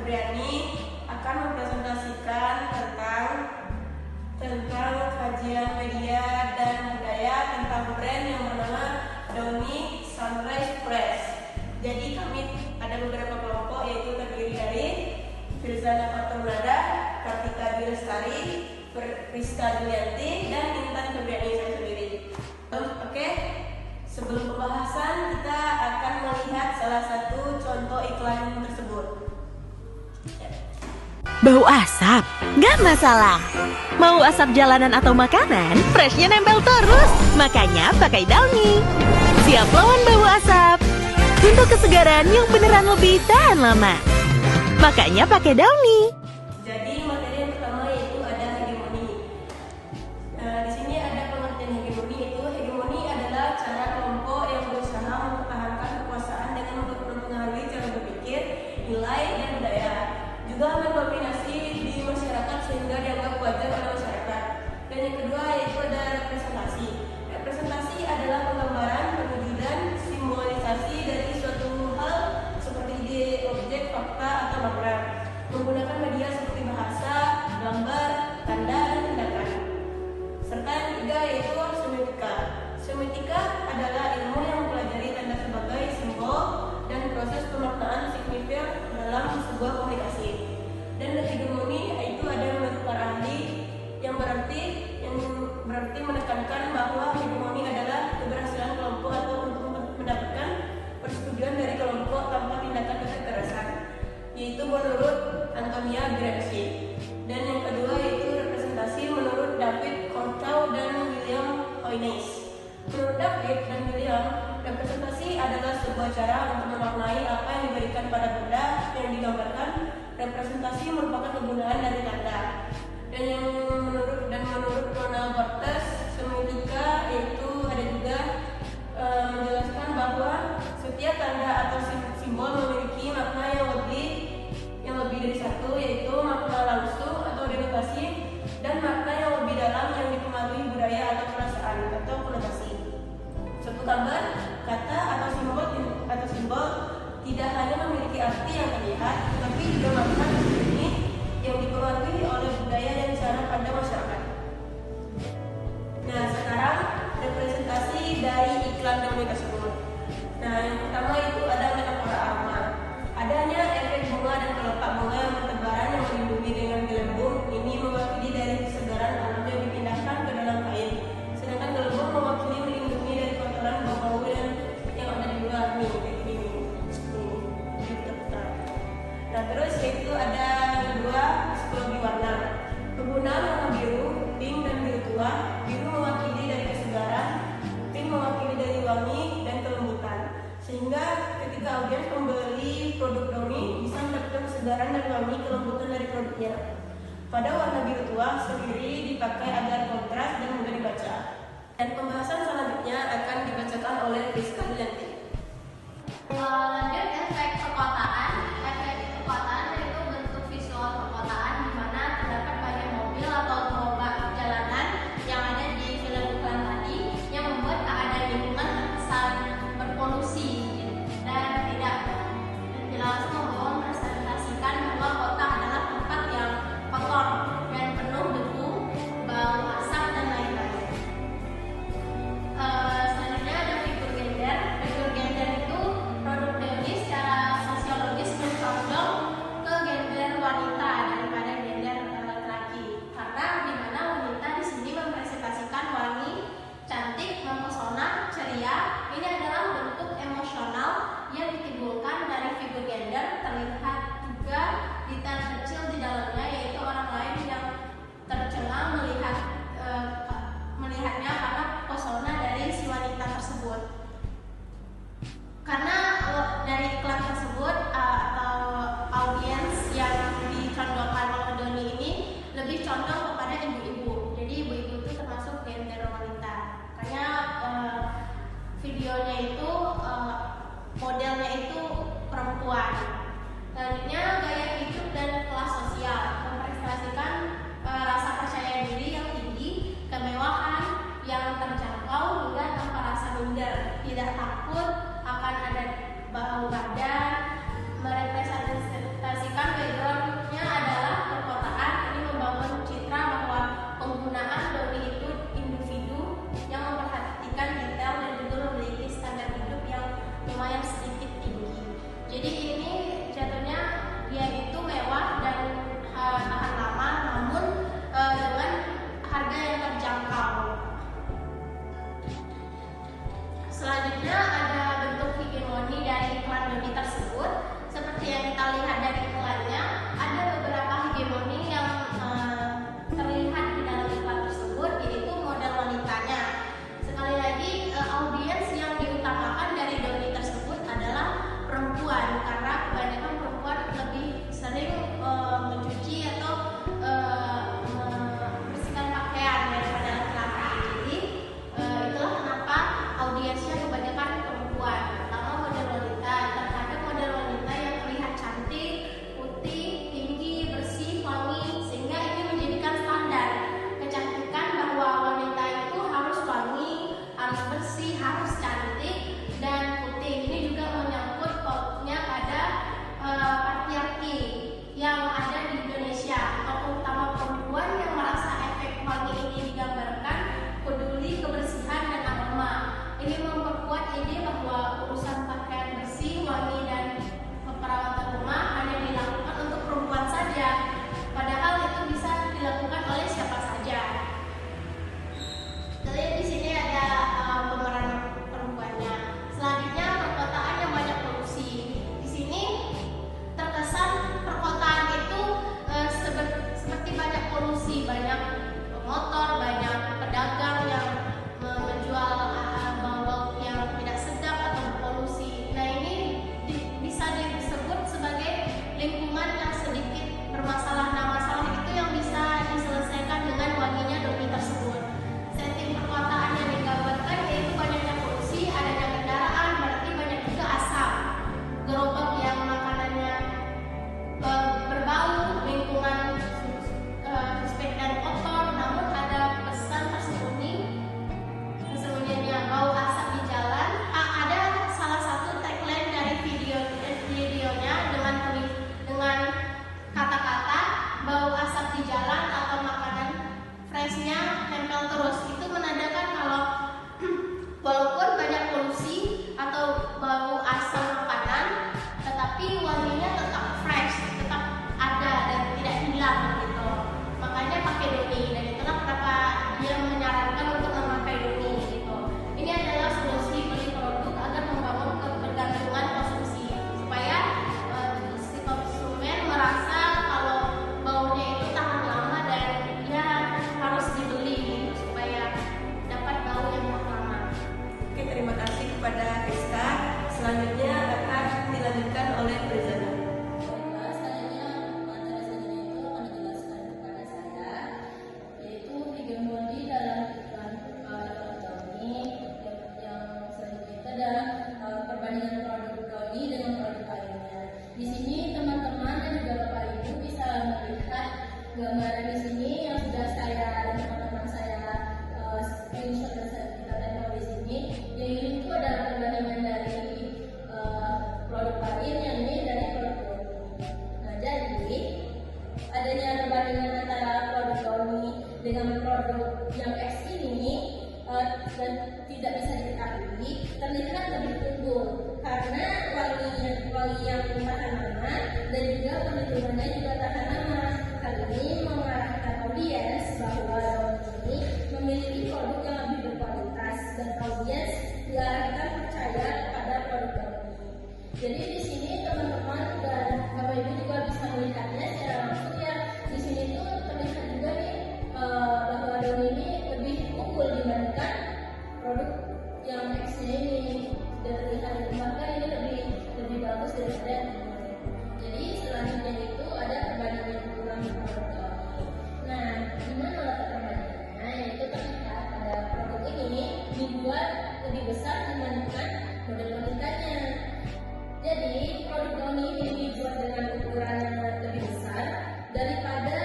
Febriani akan mempresentasikan tentang kajian media dan budaya tentang brand yang bernama Downy Sunrise Press. Jadi kami ada beberapa kelompok, yaitu terdiri dari Firzana Fatunada, Kartika Bilestari, Rizka Julianti, dan Intan Febriani saya sendiri. Oke, sebelum pembahasan kita akan melihat salah satu contoh iklan tersebut. Bau asap? Gak masalah. Mau asap jalanan atau makanan, freshnya nempel terus. Makanya pakai Downy. Siap lawan bau asap. Untuk kesegaran yang beneran lebih tahan lama. Makanya pakai Downy. Jadi materi yang pertama yaitu ada hegemoni. Di sini ada pengertian hegemoni, yaitu hegemoni adalah cara kelompok yang berusaha mempertahankan kekuasaan dengan mempengaruhi cara berpikir, nilai, dan budaya. Juga mendominasi di masyarakat sehingga dianggap wajar oleh masyarakat. Dan yang kedua yaitu ada representasi. Representasi adalah penggambaran, perwujudan, simbolisasi dari suatu hal seperti ide, objek, fakta, atau makna. Menggunakan media seperti bahasa, gambar, tanda, dan tindakan. Serta yang ketiga yaitu semiotika. Semiotika adalah ilmu yang mempelajari tanda sebagai simbol dan proses pemaknaan signifikan dalam sebuah komunikasi. Dan hegemoni itu ada menurut para ahli yang berarti menekankan bahwa hegemoni adalah keberhasilan kelompok atau untuk mendapatkan persetujuan dari kelompok tanpa tindakan kekerasan, yaitu menurut Antonia Gramsci. Dan yang kedua yaitu representasi menurut David Courtauld dan William Hoynes. Menurut David dan William, representasi adalah sebuah cara untuk memaknai apa yang diberikan pada benda yang digambarkan. Representasi merupakan kegunaan dari tanda. Dan menurut Ronald Barthes, semiotika yaitu ada juga menjelaskan bahwa setiap tanda atau simbol memiliki makna yang lebih dari satu, yaitu makna langsung atau denotasi dan makna yang lebih dalam yang dipengaruhi budaya atau perasaan atau konotasi. Suatu gambar, kata atau simbol tidak hanya memiliki arti yang terlihat, tetapi juga makna tersembunyi yang dipengaruhi oleh budaya dan cara pandang masyarakat. Nah, sekarang representasi dari iklan Downy tersebut. Nah, yang pertama itu ada metafora aroma. Adanya efek bunga dan kelopak bunga yang bertebaran yang melindungi dengan gelembung ini mewakili dari kesegaran alam yang dipindahkan ke dalam kain. Sedangkan gelembung mewakili melindungi dari kotoran bau-bau dan yang ada di luar nih. Nah, terus yaitu ada yang kedua, psikologi warna. Penggunaan warna biru, pink, dan biru tua. Biru mewakili dari kesegaran, pink mewakili dari wangi dan kelembutan. Sehingga ketika audiens membeli produk Downy bisa mendapatkan kesegaran dan wangi kelembutan dari produknya. Pada warna biru tua sendiri dipakai agar kontras dan mudah dibaca. Dan pembahasan selanjutnya akan dibacakan oleh Rizka Julianti. Lanjut, efek perkotaan. Efek perkotaan yaitu bentuk visual perkotaan di mana terdapat banyak mobil atau gerobak jalanan yang ada di film iklan tadi yang membuat keadaan lingkungan terkesan berpolusi dan tidak langsung mempresentasikan bahwa kota adalah tempat yang kotor dan penuh debu, bau asap, dan lain-lain. Selanjutnya ada figur gender. Figur gender itu produk Downy secara sosiologis mencontoh ke gender wanita daripada gender laki-laki, karena di mana wanita di sini mempresentasikan wangi, cantik, mempesona, ceria. Ini adalah bentuk emosional yang ditimbulkan dari figur gender. Terlihat juga detail kecil di dalamnya, yaitu orang lain yang tercengang melihatnya karena pesona dari si wanita tersebut. Karena dari iklan tersebut atau audiens yang dicontohkan oleh Downy ini lebih condong kepada ibu-ibu. Jadi ibu-ibu itu termasuk gender wanita. Makanya videonya itu modelnya itu perempuan. Selanjutnya gaya hidup dan kelas sosial, mempresentasikan rasa percaya diri yang tinggi, kemewahan yang terjangkau hingga tanpa rasa minder, tidak takut akan ada bau badan, merepresentasikan background bersih, wangi, dan perawatan rumah hanya dilakukan untuk perempuan saja, padahal itu bisa dilakukan oleh siapa saja. Jadi di sini ada pemeran perempuannya. Selanjutnya perkotaan yang banyak polusi. Di sini terkesan perkotaan itu seperti banyak polusi, banyak motor, banyak pedagang yang menjual bau-bau yang tidak sedap atau berpolusi. Nah, ini bisa disebut sebagai lingkungan yang sedikit bermasalah. Nah, masalah itu yang bisa diselesaikan dengan wanginya doni tersebut. Setting perkotaan yang digambarkan yaitu banyaknya polusi, adanya kendaraan, berarti banyak juga asap, gerobak yang makanannya berbau, lingkungan suspek dan kotor, namun ada pesan sesungguhnya bau asap di jalan. Ada salah satu tagline dari videonya dengan kata-kata bau asap di jalan atau makanan freshnya nempel terus. Itu menandakan kalau walaupun banyak polusi atau bau asam makanan, tetapi wanginya tetap fresh, tetap ada dan tidak hilang gitu. Makanya pakai doni, dan itulah kenapa dia menyarankan untuk memakai doni gitu. Ini adalah solusi beli produk agar membangun kebergantungan konsumsi, supaya si konsumen merasa kalau baunya itu tahan lama dan dia harus dibeli gitu, supaya dapat bau yang tahan lama. Oke, terima kasih kepada Rizka. Selanjutnya akan dilanjutkan oleh Rezana. Baiklah, selanjutnya materi selanjutnya itu akan dijelaskan kepada saya, yaitu hegemoni dalam iklan Doni. Yang selanjutnya itu adalah perbandingan produk Doni dengan produk lainnya. Di sini teman-teman dan juga Bapak Ibu bisa melihat gambaran di sini yang sudah saya dan teman-teman saya screenshot dan saya kita tempel di sini. Yang ini itu adalah perbandingan dari produk lain, yang ini dari produk Doni. Nah, jadi adanya perbandingan antara produk Doni dengan produk yang X ini dan tidak bisa diketahui, terlihat lebih unggul karena wangi yang tahan lama dan juga perlindungannya juga tahan lama. Hal ini mengarahkan audiens bahwa Doni ini memiliki produk yang lebih berkualitas dan audiens diarahkan percaya pada produk Doni. Jadi di sini teman-teman dan Bapak Ibu juga bisa melihatnya secara langsung ya. Di sini tuh terlihat juga nih bahwa Doni ini lebih unggul dibandingkan produk yang X-nya ini. Sudah terlihat, bahkan ini lebih bagus daripada ini. Jadi selanjutnya itu ada perbandingan ulang produk Doni. Nah, gimana letak perbandingannya? Yaitu terlihat pada produk ini dibuat lebih besar dibandingkan model-model ikannya. Jadi produk Doni ini dibuat dengan ukuran yang lebih besar daripada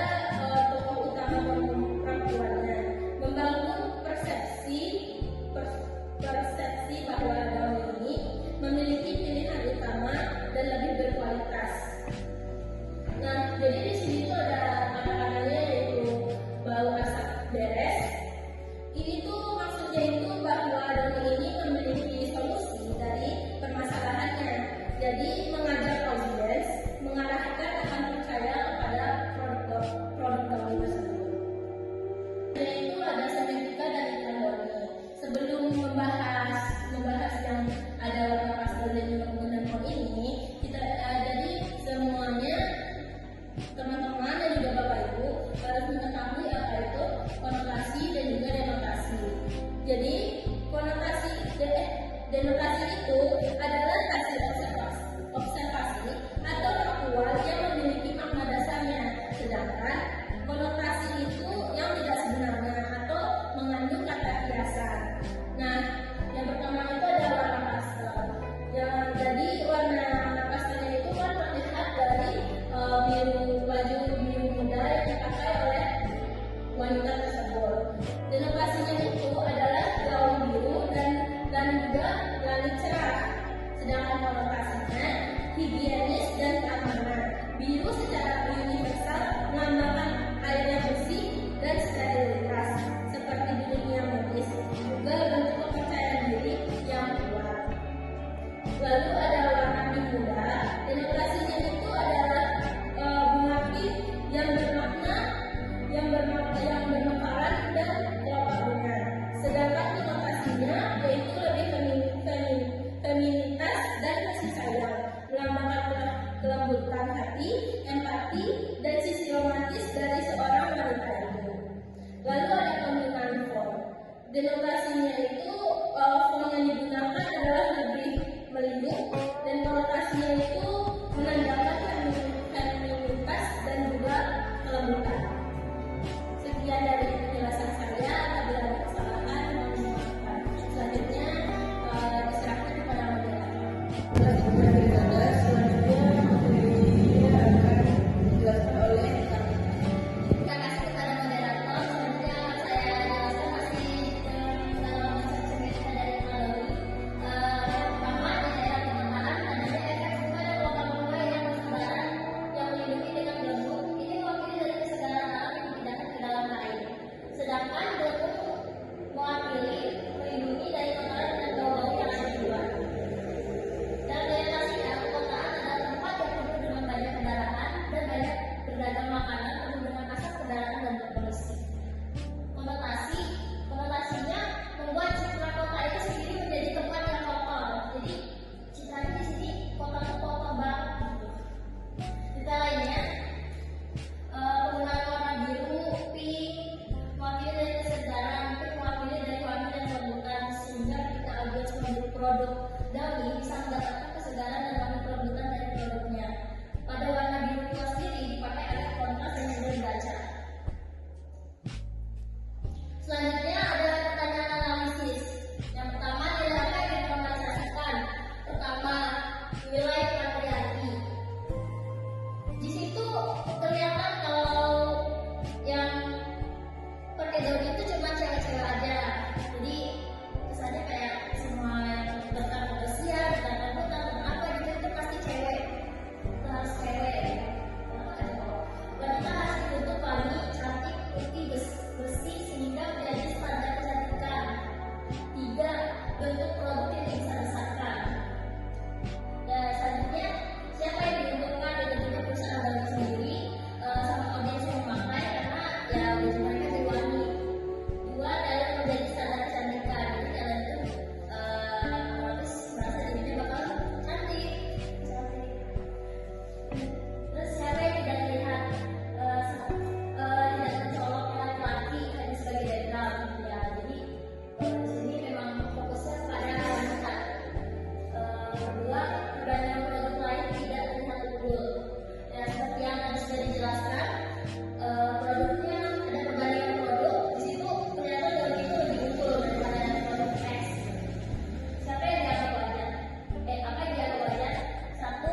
tokoh utama perempuannya, membangun persepsi bahwa Doni ini memiliki pilihan utama dan lebih berkualitas. Nah, jadi di sini tuh ada kata-katanya yaitu bau asap beres. Ini tuh maksudnya itu bahwa Doni ini memiliki solusi dari permasalahannya. Jadi mengajak audiens mengarahkan akan percaya kepada produk Doni tersebut. Dan itu ada semetika dan iklan Doni. Sebelum membahas yang ada warna pastel dan juga penggunaan kod ini, kita jadi semuanya teman-teman dan juga Bapak Ibu harus mengetahui apa itu konotasi dan juga denotasi. Jadi denotasi itu adalah hasil observasi atau faktual yang memiliki makna dasarnya, sedangkan konotasi itu yang tidak sebenarnya atau mengandung kata hiasan. Nah, yang pertama itu ada warna pastel. Jadi warna pastelnya itu kan terlihat dari baju biru muda yang dipakai oleh wanita tersebut. Denotasinya itu adalah gaun biru dan juga langit cerah. Sedangkan konotasinya higienis dan keamanan. Biru secara universal melambangkan air yang bersih dan sterilitas seperti di dunia medis, juga bentuk kepercayaan diri yang kuat. Lalu ada warna Demokrasinya itu adalah bunga pink yang bermakna, yang bermekaran dan kelapangan. Sedangkan konotasinya yaitu lebih feminitas dan kasih sayang, melambangkan kelembutan hati, empati, dan sisi romantis dari seorang wanita itu. Lalu ada penggunaan font. Demokrasinya itu font yang digunakan adalah lebih melindung dan konotasinya itu menandakan feminitas dan juga kelembutan. Sekian dari penjelasan saya. Apabila ada kesalahan, mohon dimaafkan. Selanjutnya diserahkan kepada moderator. Terima kasih kepada moderator. Selanjutnya saya jelaskan masih dalam segmen dari teknologi. Yang pertama di daerah pemekaran adanya efek sungai logam yang bersebaran yang melindungi dengan gelembung. Ini mewakili dari kesegaran alam yang dipindahkan ke dalam air. Sedangkan gelembung mewakili melindungi dari kotoran dan bau-bau yang ada di luar. Dalam daerah perkotaan adalah tempat yang penuh dengan banyak kendaraan dan banyak beragam makanan penuh dengan asap kendaraan dan polusi. Konotasinya membuat citra kota itu sendiri menjadi tempat yang kotor. Jadi citranya di sini kotor banget. Cerita lainnya, penggunaan warna biru, pink, mewakili dari kesegaran, pink mewakili dari wangi dan kelembutan, sehingga ketika audiens memilih produk Downy bisa mendapatkan kesegaran dan wangi kelembutan dari produknya. Pada warna biru itu sendiri dipakai agar kontras dan mudah dibaca. Selanjutnya ada pertanyaan analisis. Yang pertama adalah apa yang diinformasikan. Pertama, wilayah patriarki. Di situ kelihatan kalau yang pakai daun itu cuma cewek-cewek aja. Jadi kesannya kayak semua yang tentang kebersihan, tentang hutan, tentang apa gitu itu pasti cewek. Itu harus cewek. Wanita harus ditutup wangi, cantik, putih, bersih sehingga menjadi standar kecantikan. 3. Bentuk produk yang dibesar-besarkan. Dan selanjutnya, siapa yang diuntungkan dengan perusahaan dalam sendiri sama audiens yang memakai karena ya baju mereka jadi wangi. 2 adalah menjadi standar kecantikan. Jadi kalian itu otomatis merasa dirinya bakal cantik. Terus siapa yang tidak terlihat tidak mencolok laki-laki hanya sebagai background ya. Jadi di sini memang fokusnya pada wanita. Kedua, perbandingan produk lain tidak terlihat unggul. Ya, seperti yang tadi sudah dijelaskan, produknya ada perbandingan produk. Di situ kelihatan daun itu lebih unggul daripada produk X. Siapa yang dianggap wajar? Apa yang dianggap wajar? 1,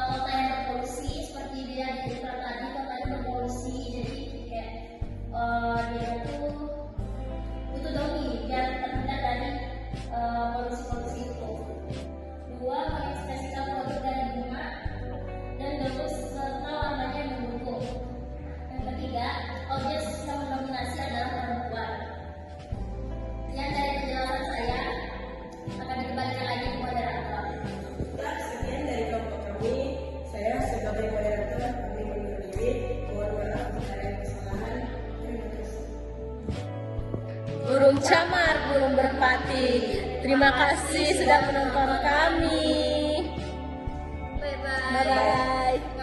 kota yang berpolusi seperti dia di iklan tadi, kotanya berpolusi. Jadi kayak dia tuh butuh Downy biar terhindar dari polusi-polusi itu. 2, mengekspresikan produk dari bunga dan bagus serta warnanya yang mendukung. Yang ketiga, audiens yang mendominasi adalah perempuan. Yang dari penjelasan saya akan dikembalikan lagi ke moderator. Sekian dari kelompok kami. Saya sebagai moderator kami undur diri. Mohon maaf jika ada kesalahan. Terima kasih. Burung camar, burung merpati. Terima kasih sudah menonton kami. Bye-bye. Bye-bye.